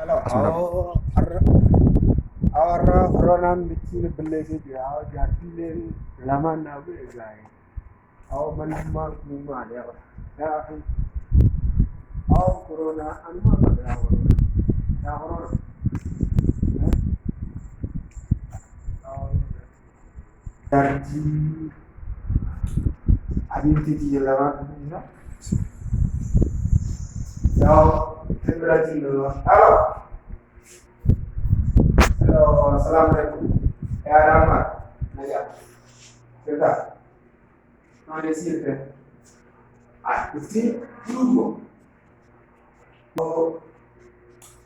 Allora, Ascolta, arra Ronan bikin bellesi dia jadilen laman nabe gay. Aw man ma kuma ya. Ya akhi, aw corona an ma ba ya corona. Ya corona. Aw jadi abin titi laman na. Ya, terima Halo. Halo, assalamualaikum. Ya Rama. Naya. Kita. Mana sih itu? Ah, itu dulu. Oh,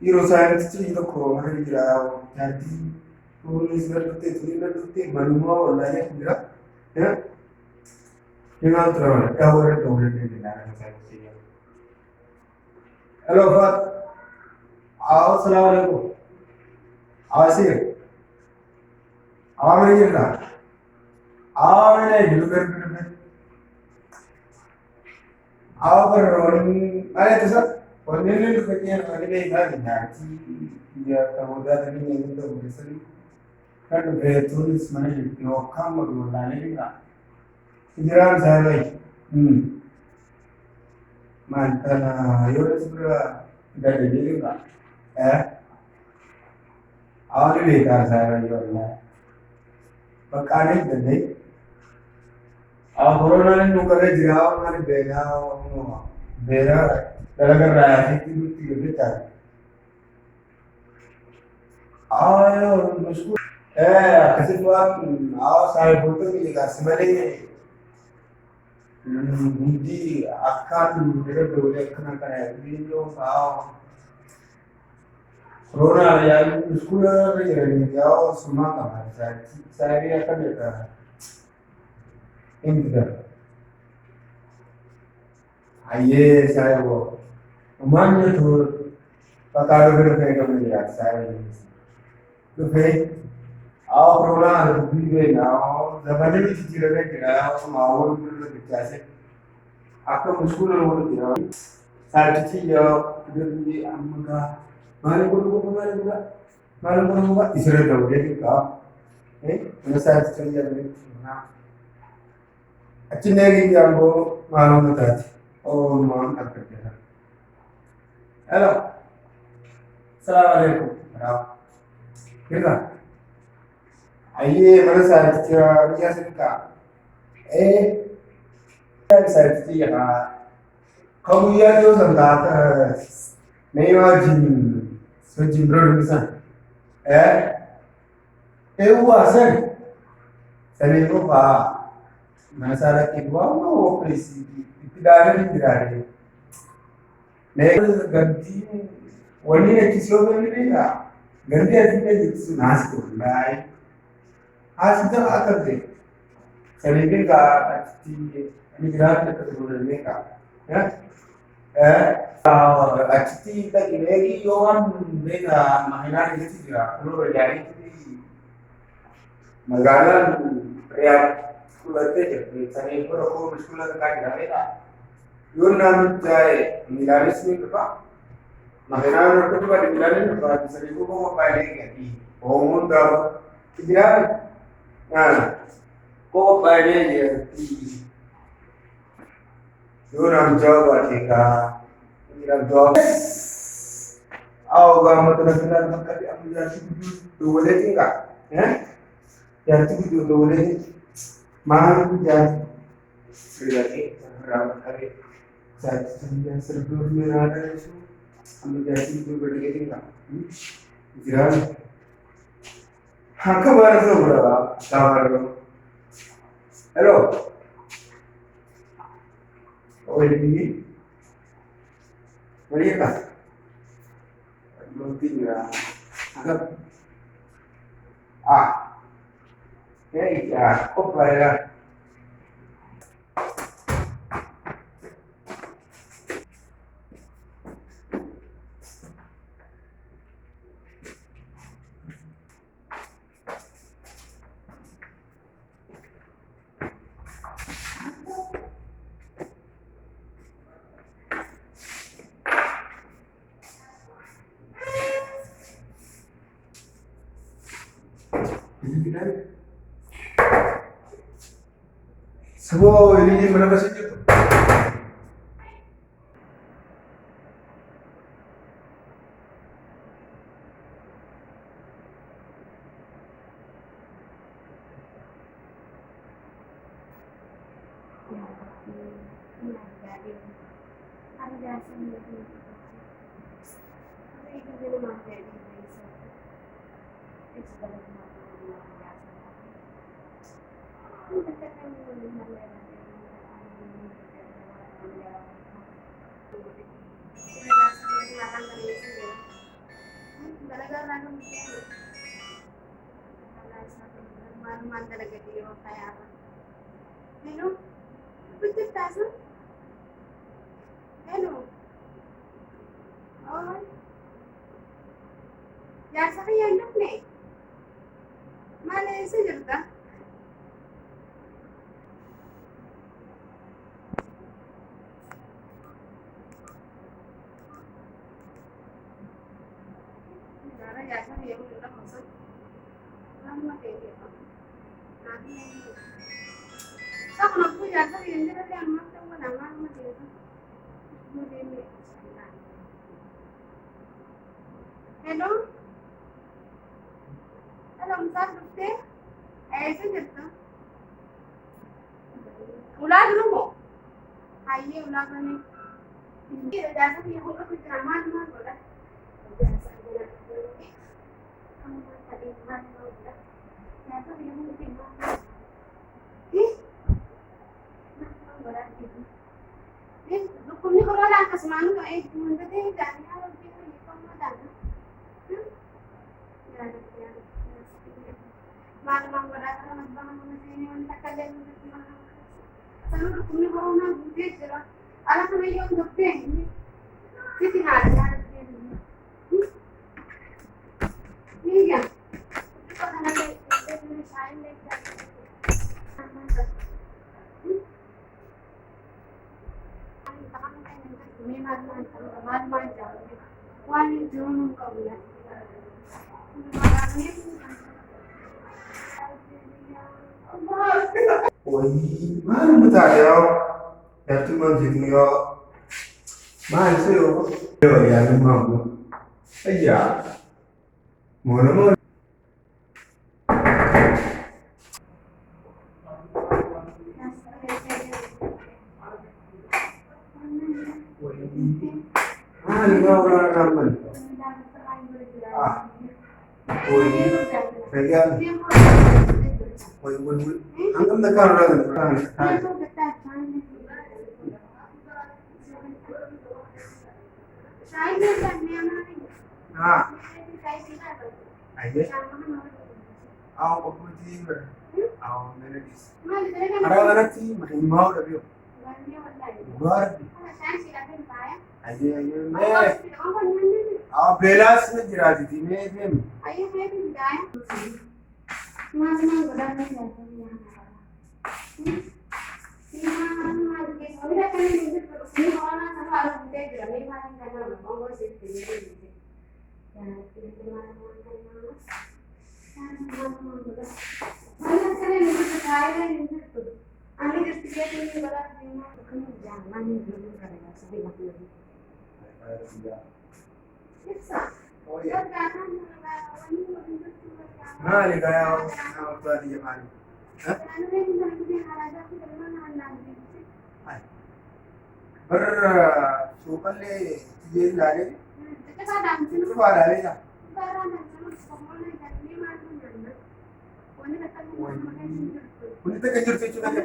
iro science itu kok hari kira jadi tulis berarti manual online kira ya dengan terus tahu ini nah saya sih. Halo Pak. Assalamualaikum. Asir. Awalnya enggak. Awalnya dulu kan. Awal ada tuh sah. Pernah itu kerjaan lagi kan nanti dia kemudian ini itu misalnya kan tulis mana yo kamu dulu lagi enggak. Kejaran saya lagi. Mantan yo sebenarnya dari diri enggak. Awalnya lekar saya lagi orang. Bakanin tadi. Corona ने नुकरे जिराव हमारे बेरा बेरा लग रहा है कि मिट्टी के चार आयो मुझको किसी बात आओ सारे फोटो भी लगा समझे मुझे अखान मेरे डोले खना करे वीडियो आओ कोरोना यार स्कूल में रहने जाओ सुना था सारे अखान लेता है इंतजार आइए सारे वो मान लो तो पता लो फिर कहीं कभी यार सारे तो फिर आओ कोरोना भी गए ना जमाने में चीज़ लगे कि आओ माहौल में लगे कैसे आपको मुश्किल हो रही है सारी चीज़ इधर भी अम्मा मालूम को इसरे दोगे का मैं सारी चीज़ ना अच्छी नहीं jambo malam tadi. Oh, mohon terkejut. Halo. Assalamualaikum. Kita. Aye, mana saya cerita dia suka. Saya cerita kamu ya tu sangat नहीं वाजिब सचिन ब्रोडमिसन वो असन सभी को पा masalah kedua mau operasi tidak ada नहीं ganti wani ne kisio ne na ganti asinde jitu nas ko lai asida akar de सभी का अच्छी निगरानी करते रहने का अच्छी तक इलेगी जो हम देगा महिला ने किसी का लोग जाने की मगाना प्रयास कुलते जब सभी को रखो मुश्किल का जाएगा यो नाम चाहे मिलाने से का महिला ने तो बात मिलाने में बात सभी को पाएंगे कि होमन का किधर को पाएंगे कि yo nam jawa tika nam jawa au ga matala makati am ya tuju do wole tinga ya tuju do wole man ja sirati ram kare sa sanjan serbu mirada su am ja tuju do wole tinga jiran hakka bara so bra tawaro hello oh ini melihat belum tinggal agak ya kok bayar Semua ini mana kasih tu? Hello, betul tak sih? Hello, oh, ya saya yang nak ni, mana sih cerita? Mana ya saya yang nak masuk, lama deh. Sao nó cứ giờ sao hiện ra đang mắc trong cái nào mà thì nó đi mẹ hello hello مساء الخير ايه سجلت اولاد رومو هاي اولادني كده جالسه يقول لك الدراما ما ولا Rukun kalau ada kasman tu, mungkin dia jadi orang dia ni kamu dah, ya, ya, malam berada dalam bangun sini, orang tak kalah dengan mana. Selalu rukun kalau nak dia jelah, alam mana yang doktor ni, kita ada dia ni, ni ya, kalau nak dia ni saya ni Woi, mana muda ya? Ya tu mungkin yo, mana sih yo? Yo ya tu mau. Ayah, mana mau? Mana kau orang ramai? Woi, kalian, woi, anggap nak orang. Ah, aje. Aku putih ber. Aku menarik. Ada sih, macam mau tapi. Luar. Aje. Aku belas menjadi di media. Nah, ni gaya orang tua dia mana? Bersukan le, dia lari. Itu ada le ya. Wanita kecil kecil aja.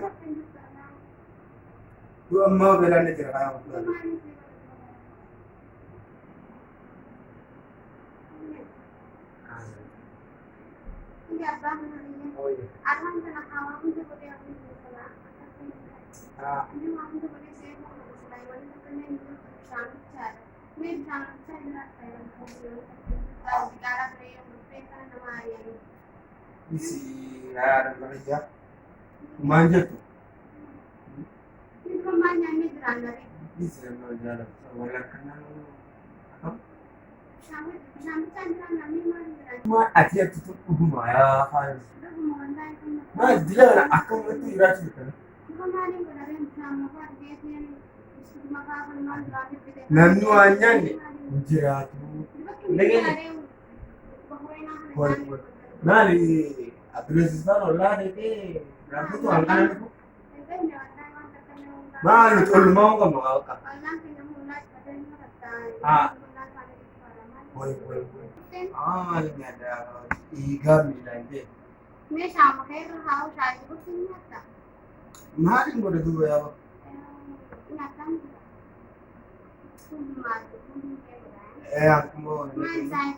Dua mau belanja cerita orang tua. Oh iya. Arman kena awam tu boleh aku salah. Ini mahu tu boleh saya mau selai wali tu kena ni sangat. Ni sangat nak saya nak tahu sekarang ni yang berpesan nama ayah. Isi ada kerja. Manja tu. Ini manja ni beranda. Isi ada kerja. Wala kenal. ما أتيت تقول ما يا خالد ما دلنا أكون تيراتي كنا نانو أنياني جراتو لكن نالي أدريسنا ولا هيك رابطو أنغانا ما نقول ما هو كم هذا وي وي وي ini ada iga milande मैं शाम को हाउ शादी को नहीं आता mari ngode dulu ya नाता aku mau मैं जाए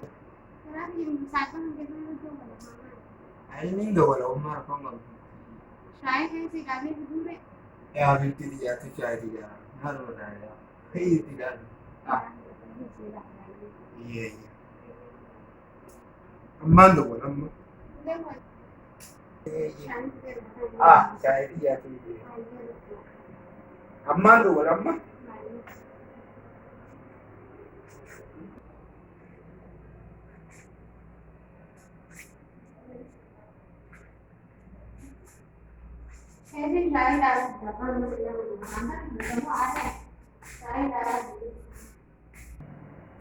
तेरा भी साथ में के तो ini ndo wala umar ko ngam शायद है से गाने दूर है ya binti dia tu cari dia haru dah ya hei tidak ah iya iya mando wala amma ah cari dia tu mando wala amma ऐसे शायद आ जापान में वो आ रहा है शायद आ रहा है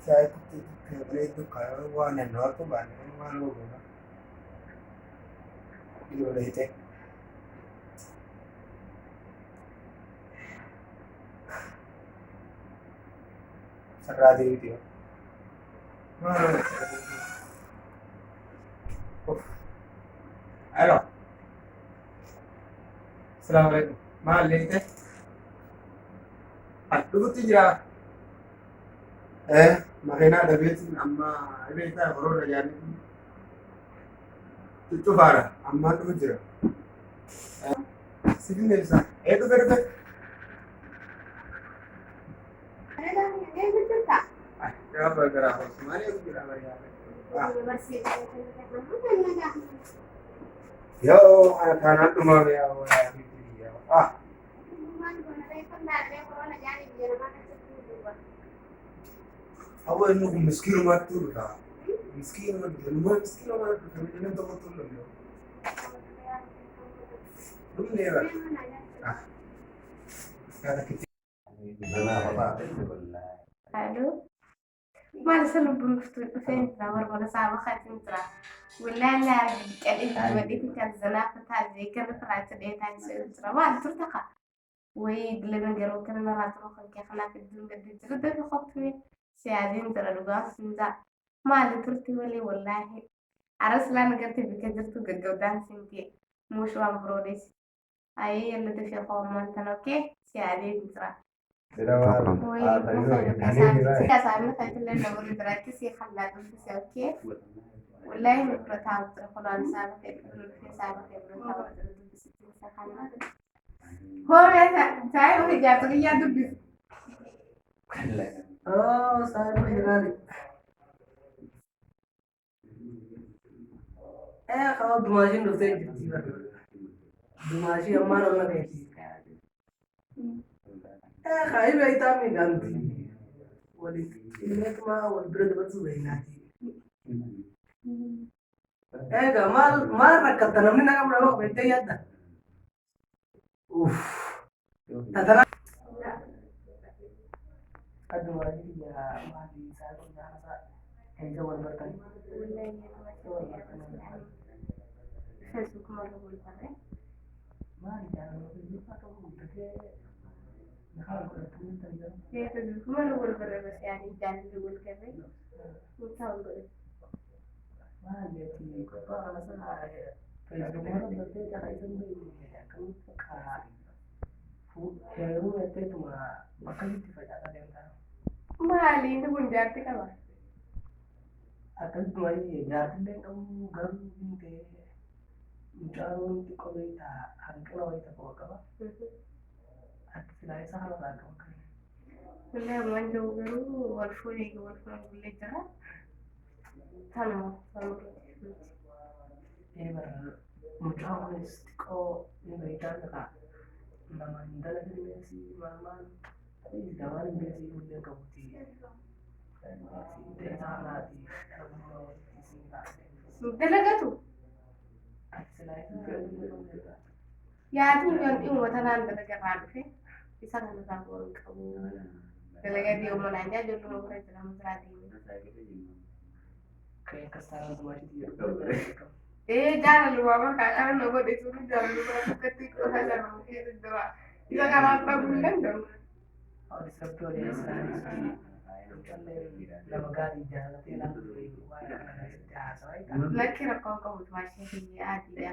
saya tu favorite tu kalau wana no tu ban wana lo na ilo lete sagrada video alo assalamualaikum ma lete atu tijra makina da betin amma idan ta baro da yani tu fara amma tu jira sidin ne sa to berbe अरे ना ये भी था क्या बगरा हो तुम्हारे को गिरा या बस ये करना क्या yo ana tuma ya wala ya man को ना एक ना रे को ना जाने दिया ना awal nu miskino ma tu da miskino ma tu ne to to lo dum ne ba ah kada kiti الو ما لسه بنفتو فين ترى ولا ساعة خاتم ترى ولا لا قال انت وديتي كان زناقة هذه كان طلعت لقيت عن سؤال ترى ما ترتقى ويقول لنا قالوا كنا نرى تروح كيف انا في الدنيا قد ترد في خطوة سيادين ترى لقاس نزع ما اللي ترتي ولي والله عرس لا نقرتي بكجرتو قد قدام سنتي مش وان بروديس اي اللي تفي قوم انت اوكي سيادين ترى والله مفرطة خلال سابق في سابق هو يا ساي هو جاتو يا دبي oh saya mengenali kalau dumashi ndo sai jiti ba dumashi amma na kai kai bai ta mi ganti wali ne kuma wal bread ba su bai nati ga mal rakata namni na kamra ba bai ta yadda uff tadara dumashi ya mali sai ko ya sa kai ga wal barkan فيسبوك مرة بقول برا ما يعني هي فيسبوك مرة بقول برا بس يعني جاني بقول كذا وتاول بقول ما التي قطع مثلا فيسبوك مرة بتيجي على اسم كم كا هو يتيت ما كان يتفاجأ علينا ما علي نقول جارتي كمان akan tuai jadi kamu garu binte Jauh di kolita, angkau itu apa? Aku tidak salah lagi kan. Kena manjau baru, warfuri boleh cara. Tano. Ini muncul istiko ini kita tak nama indah lagi si malam. Tapi dalam ini si udah kau ti. Delegatu. Yaadni yon dhimma tanaan dalagarraa dhufe isa kana irraa boruun qabu. Dalagadii yommuu naan jaa ijoolluma bira jira mucaa jaalallumaa bakka kana na godhe turu jaalallumaa bakkatti qofa jaalallu keessa jira. Isa kanaan dhabuu hin danda'u. Lakki rakkoon qabu maashii fi adiidha.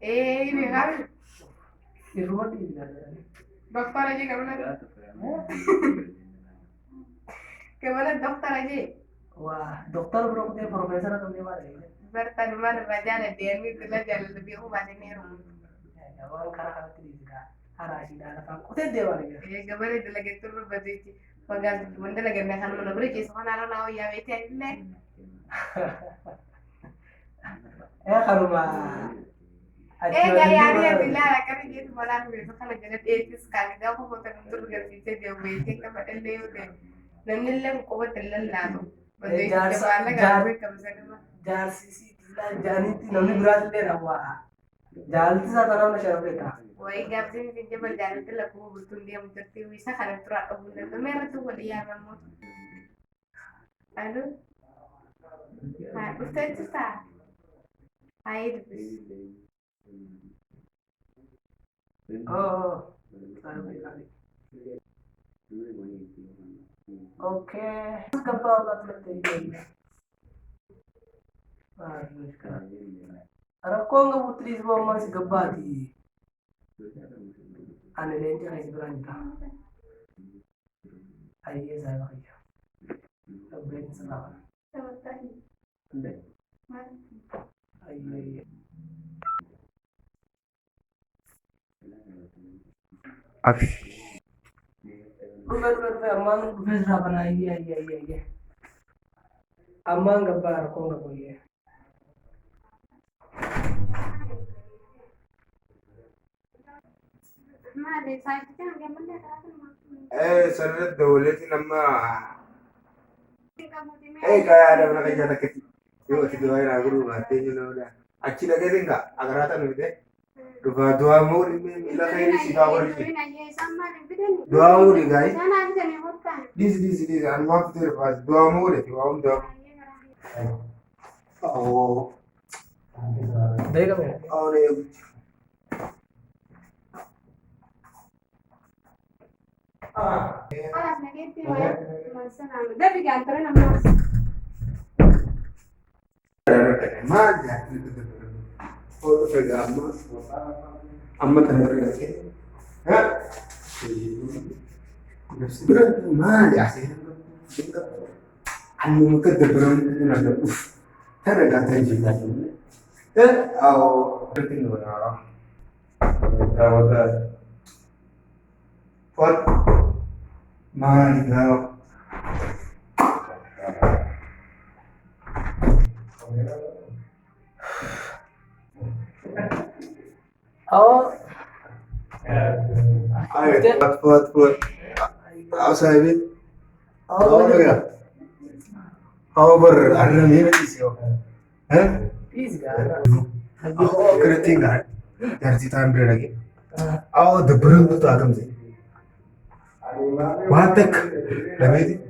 Ini kan dokter aja kemana dokter aja. Wah, dokter bro dia profesor atau gimana? Bertanya mana bacaan dia ini tulah jalan lebih umat ini rumah. Ya, orang karena itu juga harus ada apa? Kau tidak ada lagi. Kemarin itu lagi turun baju pagal cuma lagi mesan mana beri kisah naro nau ya itu ini. Kalau mah gaya dia bilang karena dia tuh malah besok kalau jadi dia sekali dia aku foto untuk ganti dia waiting sama dia udah. Dan nilam ko telan lado. Bade jabala gawe kamsana ma. jar sisi tila jani ti namni burat le rawa. Jalti sa tanam na sharaf ka. Wai gabsin pinje bal jalti la ko butun dia mutarti wisa kana tura abunda to mera tu wali ya mamu. Alo. Ha, usted está. Ahí pues. Oh. Oke, kapal berarti. Rakko nga putri semua masih gebati. Ane lente hai beranta. Ayye saya pakai. Lebih senang. Ayye. Bener emang bisa apa lagi ya. Amang gambar kok nggak boleh. Sarara dawlati nama kaya ada mana kerja tak kecil. Yo itu doa yang aku rumah tenyu nora. Aci lagi tinggal agar rata nute. Doa mau di mila kayak si kawal ini. Doa mau di guys. Di anu waktu itu pas doa mau deh doa. Oh. Dari kamu? Oh deh. Alas nagiti mo yan. Mansanang. Dabi ka, antara na mas. Maja. Oh, pegang amma tanah lagi. Hah? Sebenarnya maja sih. Anu kedeberan nada. Tara gata juga. Penting orang. Rawat. What? My God. Oh. What? Outside. Oh, ya. Ada ni sih. Please kan. Keriting kan? Dari sitaan berada lagi. Deberan tu agam sih. Watak, lamedi.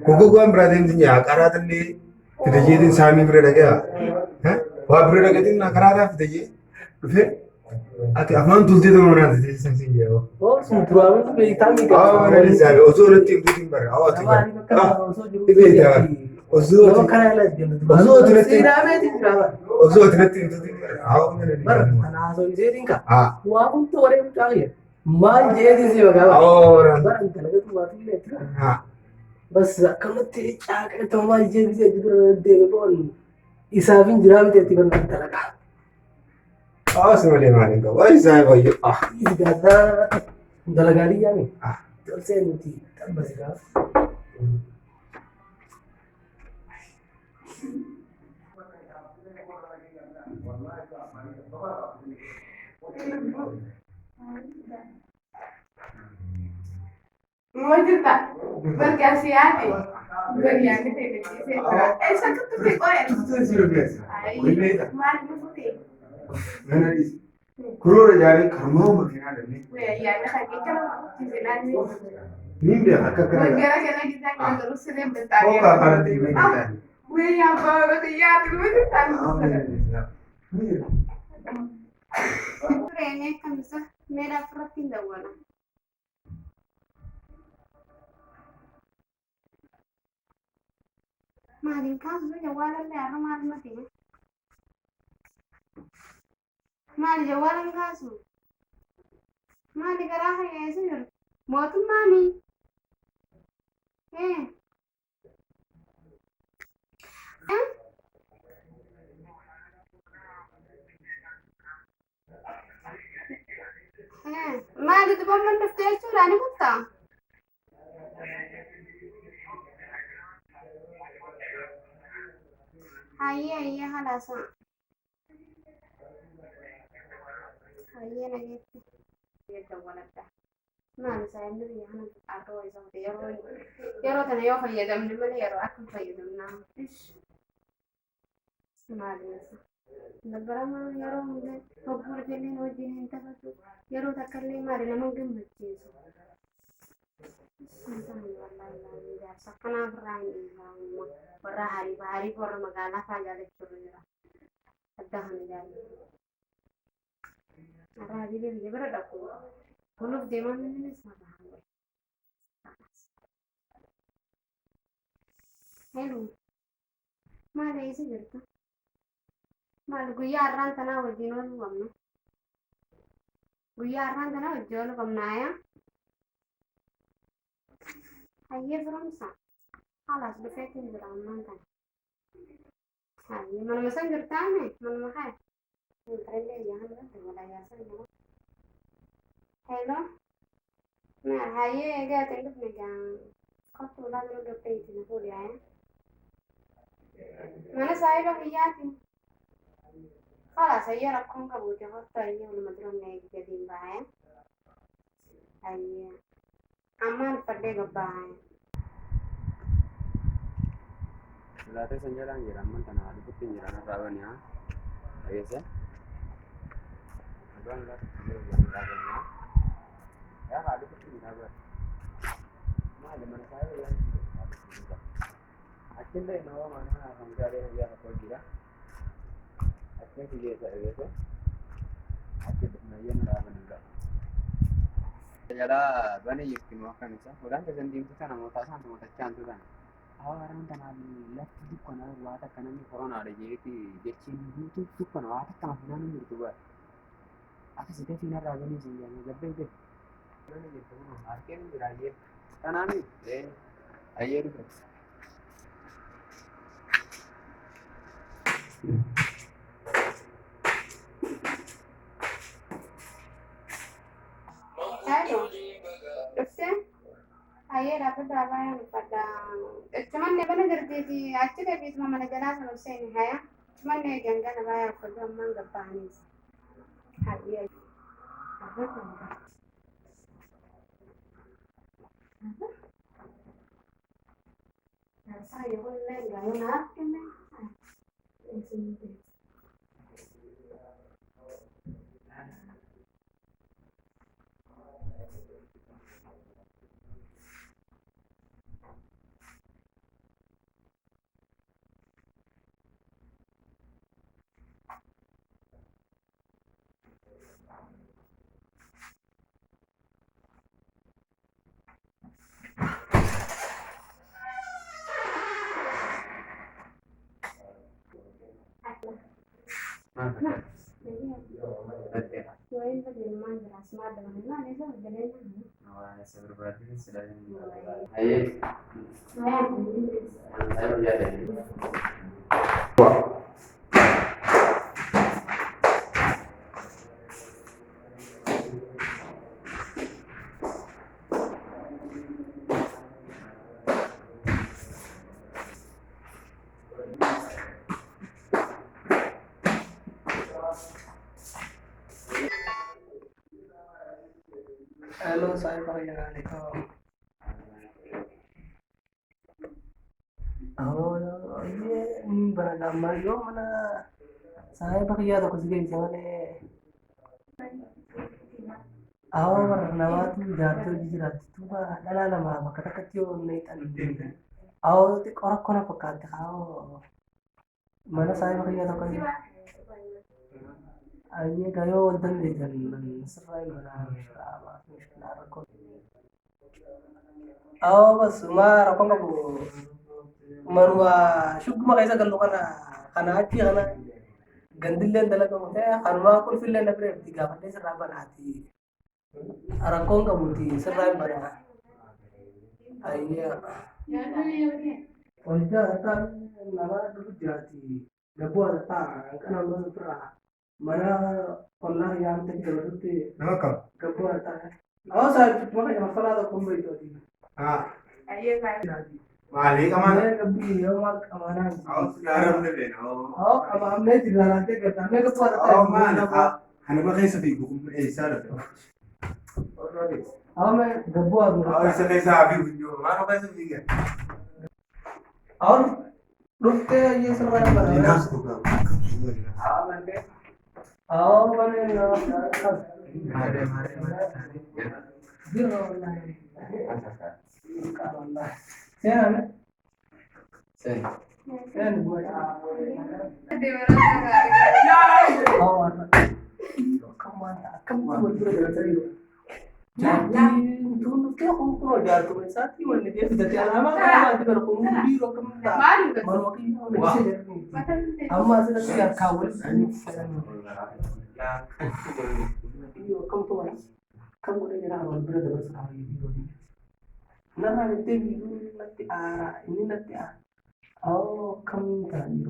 Koko gua berada di sini. Akara tadi kita jadi sami berada ya. Wah berada kita nak akara kita jadi. Ati afan tulti tu mana tadi sensi ya. Oh, sudah tu berita ni kan. Mana ni sahaja. Ozo nanti tu ber. Tiga. Tiga dah. Ozo. Nama kaya lagi. Ozo nanti. Dirama itu dirama. Ozo nanti tu ber. Mana ni? Mana so jadi kan? Wah, tu orang itu cakap. Mal jadi sih bagai. Orang. Barang kalau tu buat ini tu. Bas kalau tu cakap tu mal jadi sih jadi deh pun. Isafin dirama itu tiba nanti teraka. Semuanya mana kau? Wah saya kau itu. Ini kata dalam kali ni. Terus saya nanti tambah sikap. Mau juta. Berkasiati. Berian itu sih. Eh sakit tuh kok ya. Itu sudah biasa. Ini itu. Mana putih. Mana di kurang jadi karma mungkin ada nih. Weh ya ya kayak gitu cincinan nih. Ini dia agak keren. Gara-gara kita kan terus sering bentar Oh, ya. kalau di kita. Weh ya baru ya dulu itu kan. Kayaknya kan bisa merah protein dah warna. Maling kamu jawalan deh, apa maling mati? Maling jawalan kamu. Maling kerah ya sih, mau tuh mani. Eh, eh, maling tuh paman daftar curah nih kuta. Iya halasa. Iya lagi. Iya jawalan dah. Maling saya dulu ya, anak atau isang yaro tanah yo kaya dam ni mana yaro aku kaya dam na. Maling sa. Nagrama yaro mule hobbur jeli no jini tabatu yaro takalli mari namang gammachi santan wallahi la sakana frangi warra hari por magala fa jale churira adahan jale ara hadi de jebra dakku kuluf deman ni sabahan hello mala isi gerta mal guyarran tana wajinol wamna guyarran tana wajjol wamnaya ayye fransa خلاص بفيت الدراما انت هاي من مسنجر تاني من محل نترلي يا هلا ولا يا سلام hello nah haye ga tengok megang kau tuh lalu udah page na po dia mana saya lo hiyati خلاص هي رقم كبوتي حتى هي ولا مدرون نيجي جديد باي هاي aman pada gabai Latte senyora ngiram tanah adu putih ngiram rawan ya, ayo sih. Abang latte ngiram rawan ya, adu putih ngiram. Nah, di mana saya yang adu putih. Akhirnya deh nawa mana hangga ada yang apa kira? Akhirnya sih sih. Akhirnya yang rawan enggak. Jadi bani yukti makan itu, orang tersentim tu kan, mau tasan mau tacan tu kan. Orang tanah left di kana wata kana ni corona ada jadi jecin itu kana wata kana fina ni itu buat aku sudah fina ragu ni sih yang lebih deh mana gitu market ni ragu tanah ni ayer itu hello dokter aye dapat apa yang pada cuman ne bana garde di acce da bi mama na jana sanu sai ni haya cuman ne ganga na baya ko don man gaba ne haye saya boleh nggak ya kan mana Selain bagaimana jelas mada mana nih sama jalan awalnya saya berarti sudah ayer saya lihat deh Halo, saya Pak Yangan itu. lama yo mana saya pakai ya aku sih gimana awal nama tuh jatuh di jerat itu bah lala lama kata kecil nih tadi awal tuh orang kona pekat kau mana saya pakai ya aku aye gayo dan deh dan serai mana muskil aku awal pas semua aku nggak bu marwa shugma kaisa gallo kana ati kana gandillen dalaga mate kanwa kul fille na bre diga pande sirra banati arakon ka muti sirra bana ayya wajja ata nama dulu jati gabo ata kana lo sirra mana kollar yang te galuti nama kam gabo ata aw sa cuma ka masala da kumbe to di ayye kai mali kamana gabi yo mak amana aw yaram ne be no aw amne dilarate kerta me gabo ata aw man ana ma kaysa fi gukum e sara aw me gabo aw isa kaysa fi gunjo ma no kaysa fi ga aw rukte ye sirra bana dinas to ga aw mane na mare Dir wallahi. Wallahi. Sen Sen. sen buat. Dewa Oh, kamu buat berapa jadi dulu tuh aku kalau jatuh saat itu mana dia sudah lama kan nanti baru kamu biro kamu tak baru waktu itu udah bisa jadi amma sudah tidak kawal iyo kamu tuh mana kamu udah nyerah awal berada bersama itu nah nanti dulu nanti ini nanti oh kamu tadi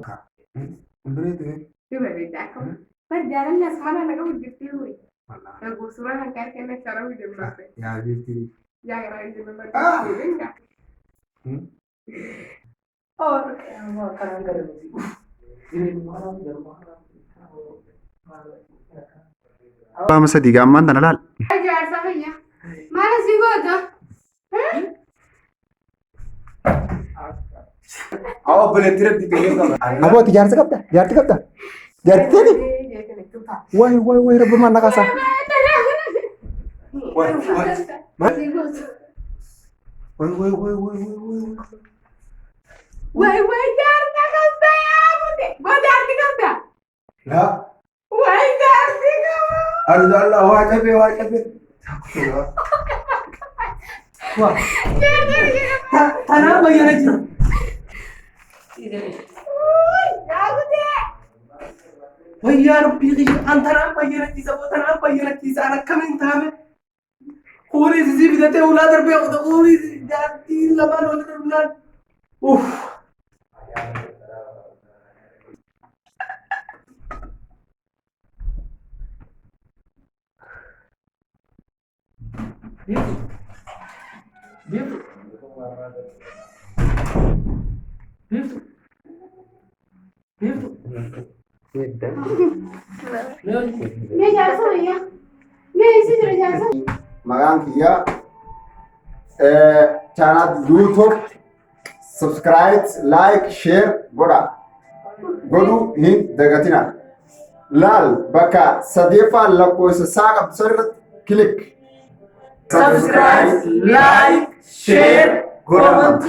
berarti Coba beda aku. Perjalanan semana nak kamu gitu hui. Aku suruh nak kena cara udah berapa. ya jadi Yang lain juga berapa. Enggak. oh karena enggak ada musik ini malam jam malam Lama sa digaman tanalal. Ajar sama ya. Mana sih gua tuh? Aw boleh tidak dipilih kan? Abo ti jarti kapta. Jarti ni. Wai rabbu man nakasa. Wah, Wah, jarta kau ya, bude. Gua jarti kau dah. lah. Wah, jarti kau. Allah, wah capek. wah tanah bagian aja Jauh deh. wah ya rabbi antara bagian aja sama tanah bagian aja anak kami tahu kuri sisi bisa teh ulah terbe udah kuri jadi lama ulah terbulan Dia jasa ya. Dia isi sudah jasa. Magaan kiyya channel YouTube subscribe like share godhu hin dagatina lal baka sadefa lakko saqa sirrat click subscribe like share comment